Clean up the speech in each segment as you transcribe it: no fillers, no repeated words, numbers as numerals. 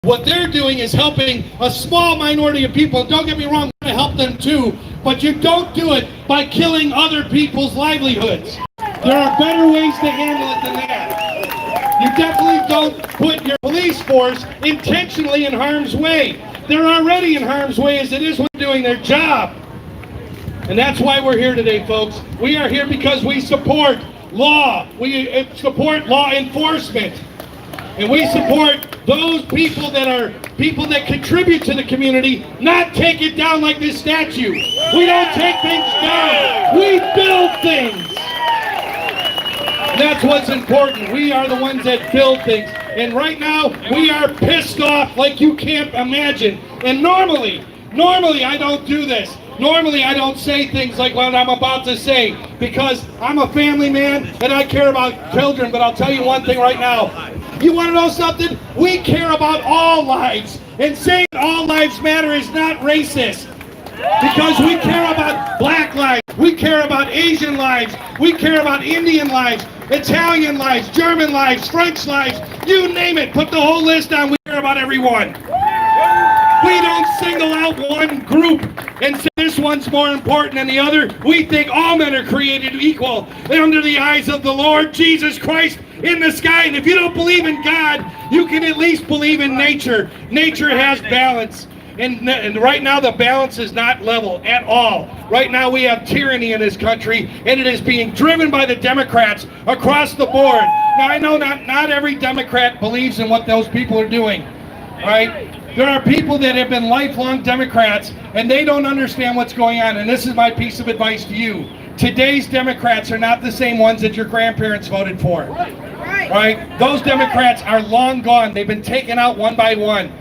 What they're doing is helping a small minority of people. Don't get me wrong, we want to help them too, but you don't do it by killing other people's livelihoods. There are better ways to handle it than that. You definitely don't put your police force intentionally in harm's way. They're already in harm's way as it is when they're doing their job. And that's why we're here today, folks. We are here because we support law. We support law enforcement. And we support those people that contribute to the community, not take it down like this statue. We don't take things down. We build things. That's what's important. We are the ones that build things. And right now, we are pissed off like you can't imagine. And normally I don't do this. Normally I don't say things like what I'm about to say because I'm a family man and I care about children, but I'll tell you one thing right now. You want to know something? We care about all lives. And saying all lives matter is not racist. Because we care about black lives, we care about Asian lives, we care about Indian lives, Italian lives, German lives, French lives, you name it. Put the whole list down. We care about everyone. We don't single out one group and say this one's more important than the other. We think all men are created equal under the eyes of the Lord Jesus Christ in the sky. And if you don't believe in God, you can at least believe in nature. Nature has balance. And right now the balance is not level at all. Right now we have tyranny in this country, and it is being driven by the Democrats across the board. Now I know not every Democrat believes in what those people are doing, right? There are people that have been lifelong Democrats, and they don't understand what's going on. And this is my piece of advice to you. Today's Democrats are not the same ones that your grandparents voted for. Right? Those Democrats are long gone. They've been taken out one by one.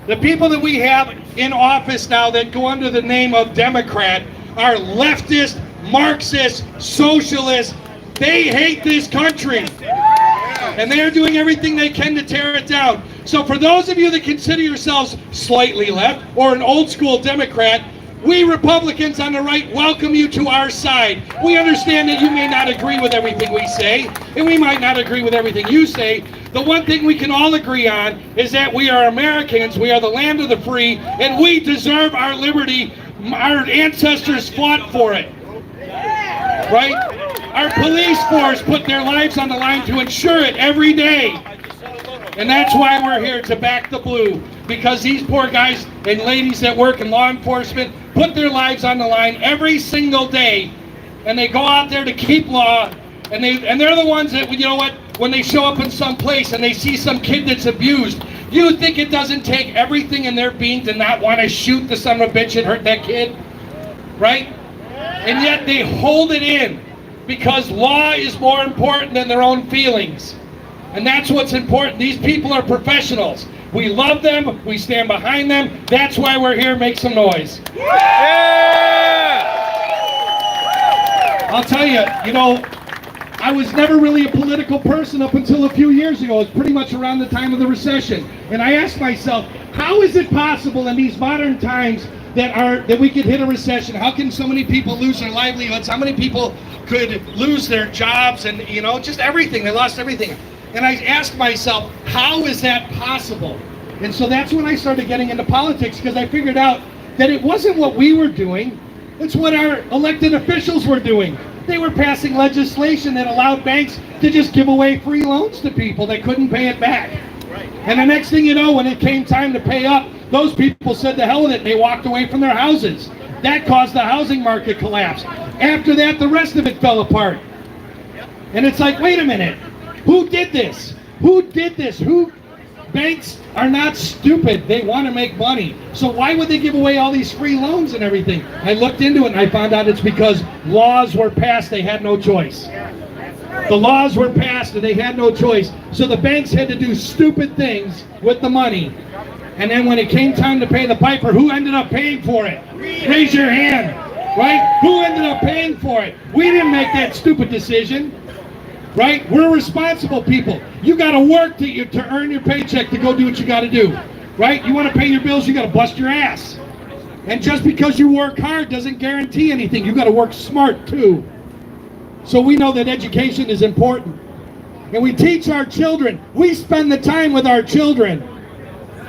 The people that we have in office now that go under the name of Democrat are leftist, Marxist, socialist. They hate this country. And they're doing everything they can to tear it down. So for those of you that consider yourselves slightly left or an old school Democrat, we Republicans on the right welcome you to our side. We understand that you may not agree with everything we say, and we might not agree with everything you say. The one thing we can all agree on is that we are Americans, we are the land of the free, and we deserve our liberty. Our ancestors fought for it. Right? Our police force put their lives on the line to ensure it every day. And that's why we're here, to back the blue. Because these poor guys and ladies that work in law enforcement put their lives on the line every single day. And they go out there to keep law. And they're the ones that, you know what, when they show up in some place and they see some kid that's abused, you think it doesn't take everything in their being to not want to shoot the son of a bitch and hurt that kid? Right? And yet they hold it in. Because law is more important than their own feelings. And that's what's important. These people are professionals. We love them. We stand behind them. That's why we're here. Make some noise. Yeah! I'll tell you, you know, I was never really a political person up until a few years ago. It was pretty much around the time of the recession. And I asked myself, how is it possible in these modern times that we could hit a recession? How can so many people lose their livelihoods? How many people could lose their jobs and, you know, just everything? They lost everything. And I asked myself, how is that possible? And so that's when I started getting into politics, because I figured out that it wasn't what we were doing, it's what our elected officials were doing. They were passing legislation that allowed banks to just give away free loans to people that couldn't pay it back. And the next thing you know, when it came time to pay up, those people said to hell with it, and they walked away from their houses. That caused the housing market collapse. After that, the rest of it fell apart. And it's like, wait a minute, who did this? Who did this? Banks are not stupid. They want to make money. So why would they give away all these free loans and everything? I looked into it and I found out it's because laws were passed. They had no choice. The laws were passed and they had no choice. So the banks had to do stupid things with the money. And then when it came time to pay the piper, who ended up paying for it? Raise your hand. Right? Who ended up paying for it? We didn't make that stupid decision. Right? We're responsible people. You got to work to earn your paycheck to go do what you got to do. Right? You want to pay your bills, you got to bust your ass. And just because you work hard doesn't guarantee anything. You got to work smart too. So we know that education is important. And we teach our children. We spend the time with our children.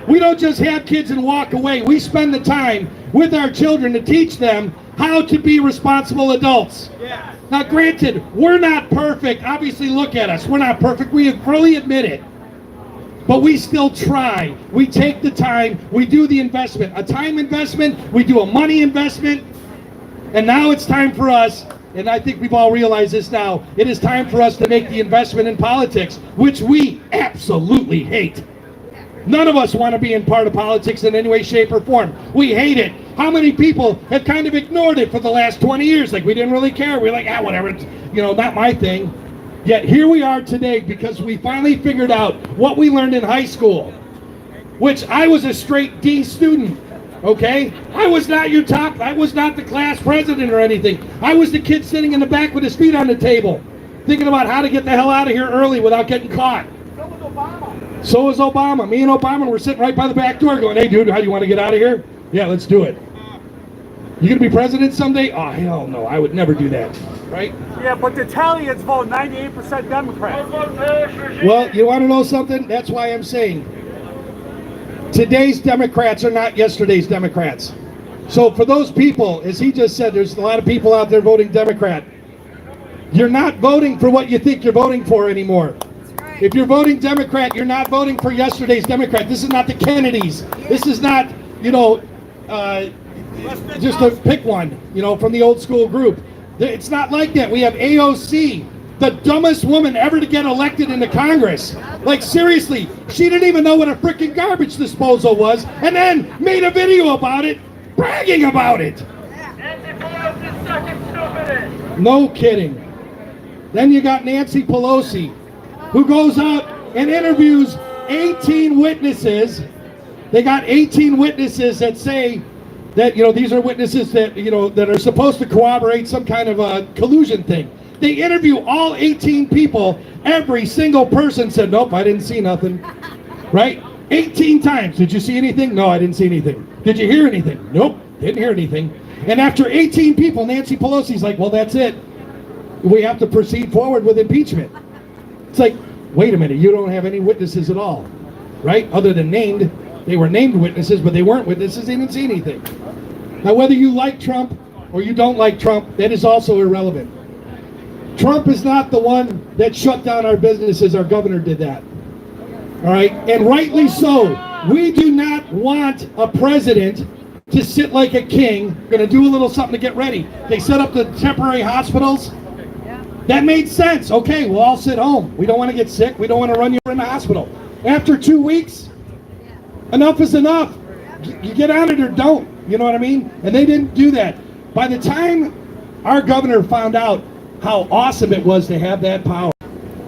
We don't just have kids and walk away. We spend the time with our children to teach them how to be responsible adults. Yeah. Now, granted, we're not perfect. Obviously, look at us. We're not perfect. We fully admit it. But we still try. We take the time. We do the investment. A time investment. We do a money investment. And now it's time for us, and I think we've all realized this now, it is time for us to make the investment in politics, which we absolutely hate. None of us want to be in part of politics in any way, shape, or form. We hate it. How many people have kind of ignored it for the last 20 years? Like, we didn't really care. We're like, whatever, it's, not my thing. Yet here we are today because we finally figured out what we learned in high school, which I was a straight D student, okay? I was not the class president or anything. I was the kid sitting in the back with his feet on the table, thinking about how to get the hell out of here early without getting caught. So was Obama. Me and Obama were sitting right by the back door going, hey, dude, how do you want to get out of here? Yeah, let's do it. You going to be president someday? Oh, hell no. I would never do that. Right? Yeah, but the Italians vote 98% Democrat. Well, you want to know something? That's why I'm saying today's Democrats are not yesterday's Democrats. So for those people, as he just said, there's a lot of people out there voting Democrat. You're not voting for what you think you're voting for anymore. If you're voting Democrat, you're not voting for yesterday's Democrat. This is not the Kennedys. This is not, just to pick one, from the old school group. It's not like that. We have AOC, the dumbest woman ever to get elected into Congress. Like, seriously, she didn't even know what a freaking garbage disposal was, and then made a video about it, bragging about it. No kidding. Then you got Nancy Pelosi, who goes out and interviews 18 witnesses. They got 18 witnesses that say that, these are witnesses that, that are supposed to corroborate some kind of a collusion thing. They interview all 18 people. Every single person said, nope, I didn't see nothing. Right? 18 times. Did you see anything? No, I didn't see anything. Did you hear anything? Nope, didn't hear anything. And after 18 people, Nancy Pelosi's like, well, that's it. We have to proceed forward with impeachment. It's like, wait a minute, you don't have any witnesses at all, right? Other than named. They were named witnesses, but they weren't witnesses. They didn't see anything. Now, whether you like Trump or you don't like Trump, that is also irrelevant. Trump is not the one that shut down our businesses. Our governor did that. All right? And rightly so. We do not want a president to sit like a king, going to do a little something to get ready. They set up the temporary hospitals. That made sense. Okay, we'll all sit home. We don't want to get sick. We don't want to run you in the hospital. After 2 weeks, enough is enough. You get on it or don't. You know what I mean? And they didn't do that. By the time our governor found out how awesome it was to have that power,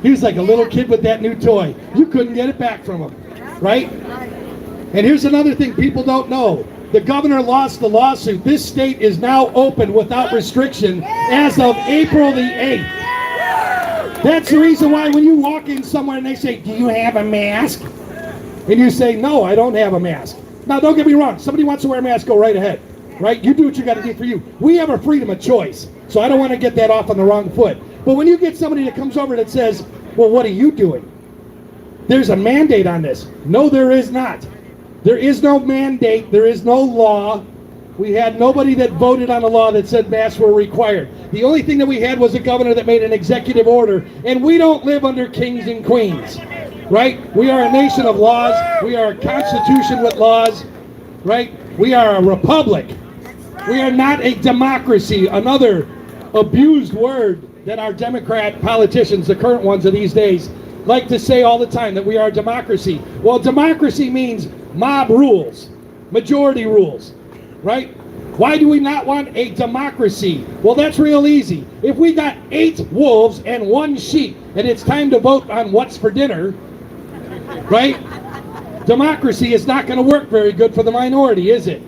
he was like a little kid with that new toy. You couldn't get it back from him. Right? And here's another thing people don't know. The governor lost the lawsuit. This state is now open without restriction as of April the 8th. That's the reason why when you walk in somewhere and they say, do you have a mask? And you say, no, I don't have a mask. Now, don't get me wrong. Somebody wants to wear a mask, go right ahead. Right? You do what you got to do for you. We have a freedom of choice. So I don't want to get that off on the wrong foot. But when you get somebody that comes over that says, well, what are you doing? There's a mandate on this. No, there is not. There is no mandate. There is no law. We had nobody that voted on a law that said masks were required. The only thing that we had was a governor that made an executive order, and we don't live under kings and queens, right? We are a nation of laws. We are a constitution with laws, right? We are a republic. We are not a democracy, another abused word that our Democrat politicians, the current ones of these days, like to say all the time, that we are a democracy. Well, democracy means mob rules, majority rules, right? Why do we not want a democracy? Well, that's real easy. If we got 8 wolves and 1 sheep and it's time to vote on what's for dinner, right? Democracy is not going to work very good for the minority, is it?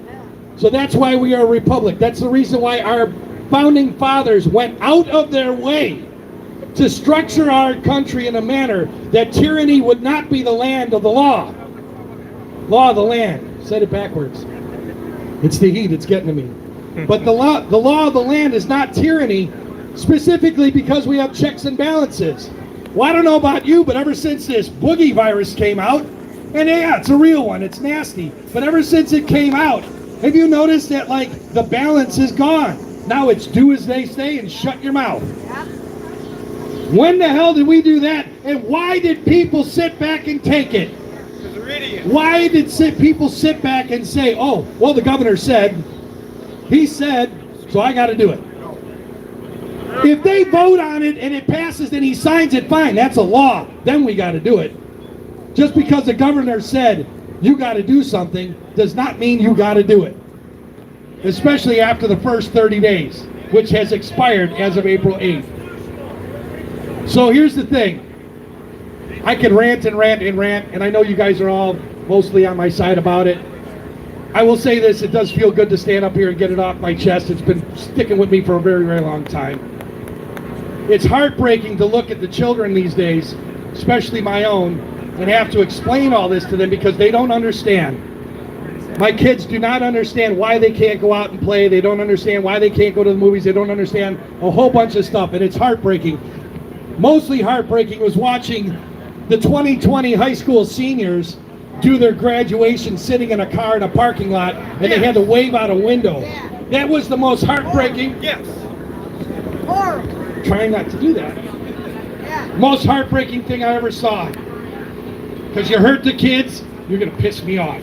So that's why we are a republic. That's the reason why our founding fathers went out of their way to structure our country in a manner that tyranny would not be the land of the law. Law of the land. Said it backwards. It's the heat, it's getting to me. But the law of the land is not tyranny, specifically because we have checks and balances. Well, I don't know about you, but ever since this boogie virus came out, And yeah, it's a real one. It's nasty. But ever since it came out, have you noticed that, like, the balance is gone? Now it's do as they say and shut your mouth. When the hell did we do that? And why did people sit back and take it? Why did people sit back and say, oh, well, the governor said, he said, so I got to do it? If they vote on it and it passes and he signs it, fine, that's a law. Then we got to do it. Just because the governor said you got to do something does not mean you got to do it. Especially after the first 30 days, which has expired as of April 8th. So here's the thing. I can rant and rant and rant, and I know you guys are all mostly on my side about it. I will say this, it does feel good to stand up here and get it off my chest. It's been sticking with me for a very, very long time. It's heartbreaking to look at the children these days, especially my own, and have to explain all this to them because they don't understand. My kids do not understand why they can't go out and play. They don't understand why they can't go to the movies. They don't understand a whole bunch of stuff, and it's heartbreaking. Mostly heartbreaking was watching the 2020 high school seniors do their graduation sitting in a car in a parking lot, and they had to wave out a window. That was the most heartbreaking. Yes. Trying not to do that. Most heartbreaking thing I ever saw. Because you hurt the kids, you're going to piss me off.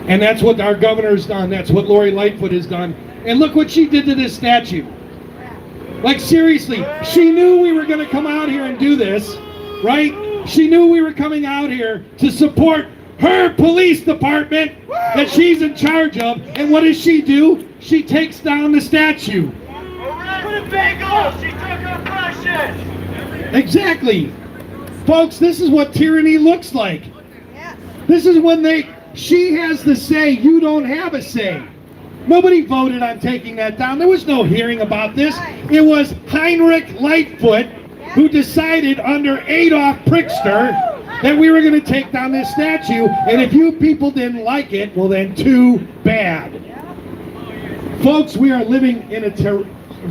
And that's what our governor's done. That's what Lori Lightfoot has done. And look what she did to this statue. Like, seriously, she knew we were going to come out here and do this, right? She knew we were coming out here to support her police department that she's in charge of. And what does she do? She takes down the statue. She took oppression. Exactly. Folks, this is what tyranny looks like. This is when she has the say, you don't have a say. Nobody voted on taking that down. There was no hearing about this. It was Heinrich Lightfoot who decided under Adolf Pritzker that we were going to take down this statue. And if you people didn't like it, well then too bad. Folks, we are living in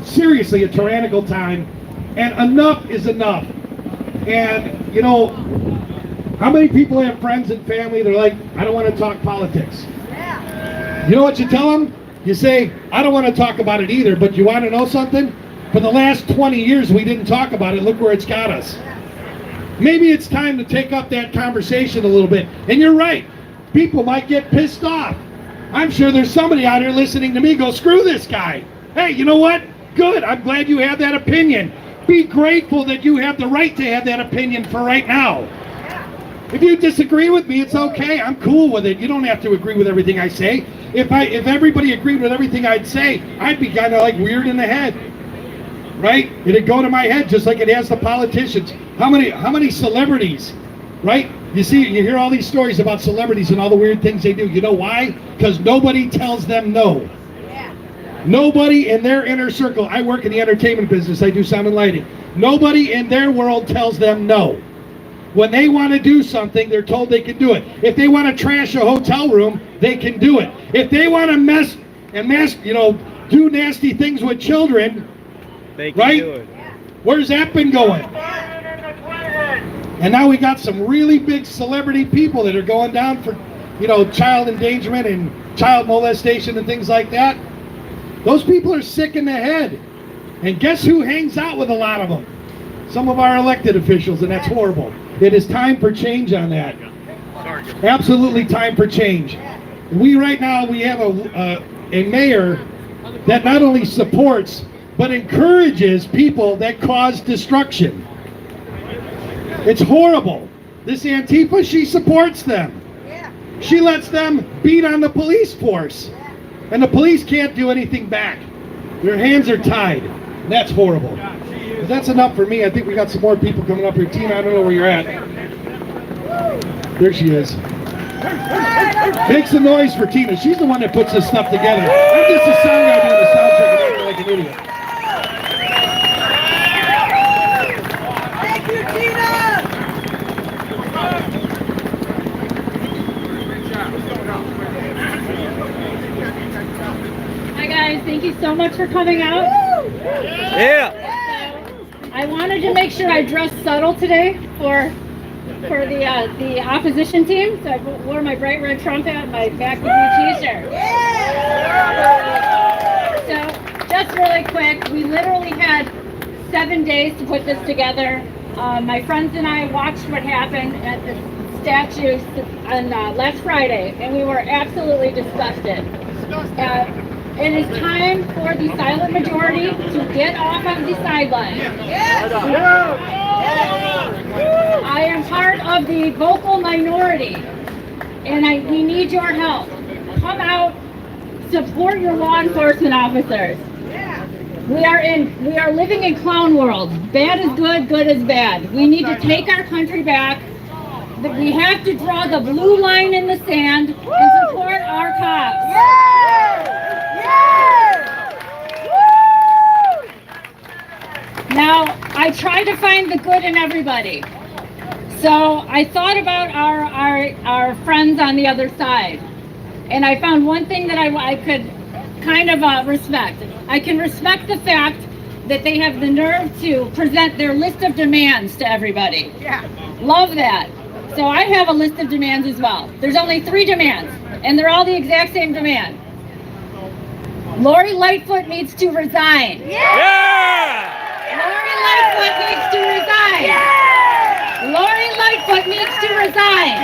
seriously a tyrannical time, and enough is enough. And you know, how many people have friends and family, they're like, I don't want to talk politics. You know what you tell them? You say, I don't want to talk about it either, but you want to know something? For the last 20 years we didn't talk about it. Look where it's got us. Maybe it's time to take up that conversation a little bit. And you're right, people might get pissed off. I'm sure there's somebody out here listening to me go, screw this guy. Hey, you know what? Good, I'm glad you have that opinion. Be grateful that you have the right to have that opinion for right now. If you disagree with me, it's okay. I'm cool with it. You don't have to agree with everything I say. If everybody agreed with everything I'd say, I'd be kind of like weird in the head. Right? It'd go to my head just like it has the politicians. How many celebrities, right? You hear all these stories about celebrities and all the weird things they do. You know why? Because nobody tells them no. Nobody in their inner circle, I work in the entertainment business, I do sound and lighting. Nobody in their world tells them no. When they want to do something, they're told they can do it. If they want to trash a hotel room, they can do it. If they want to do nasty things with children, they can do it. Where's that been going? And now we got some really big celebrity people that are going down for, child endangerment and child molestation and things like that. Those people are sick in the head. And guess who hangs out with a lot of them? Some of our elected officials, and that's horrible. It is time for change on that. Absolutely time for change. We have a mayor that not only supports, but encourages people that cause destruction. It's horrible. This Antifa, she supports them. She lets them beat on the police force. And the police can't do anything back. Their hands are tied. That's horrible. But that's enough for me. I think we got some more people coming up here. Tina, I don't know where you're at. There she is. Make some noise for Tina. She's the one that puts this stuff together. I'm just a sound guy doing the sound check and acting like an idiot. Thank you, Tina! Hi guys, thank you so much for coming out. Yeah. I wanted to make sure I dressed subtle today for for the opposition team, so I wore my bright red Trump hat and my back to blue t-shirt. So just really quick, we literally had 7 days to put this together. My friends and I watched what happened at the statue on last Friday, and we were absolutely disgusted. It is time for the silent majority to get off of the sidelines. I am part of the vocal minority, and we need your help. Come out, support your law enforcement officers. We are living in clown world. Bad is good, good is bad. We need to take our country back. We have to draw the blue line in the sand and support our cops. Now, I try to find the good in everybody. So I thought about our friends on the other side. And I found one thing that I could kind of respect. I can respect the fact that they have the nerve to present their list of demands to everybody. Love that. So I have a list of demands as well. There's only 3 demands, and they're all the exact same demand. Lori Lightfoot needs to resign. Lori Lightfoot needs to resign. Lori Lightfoot needs to resign.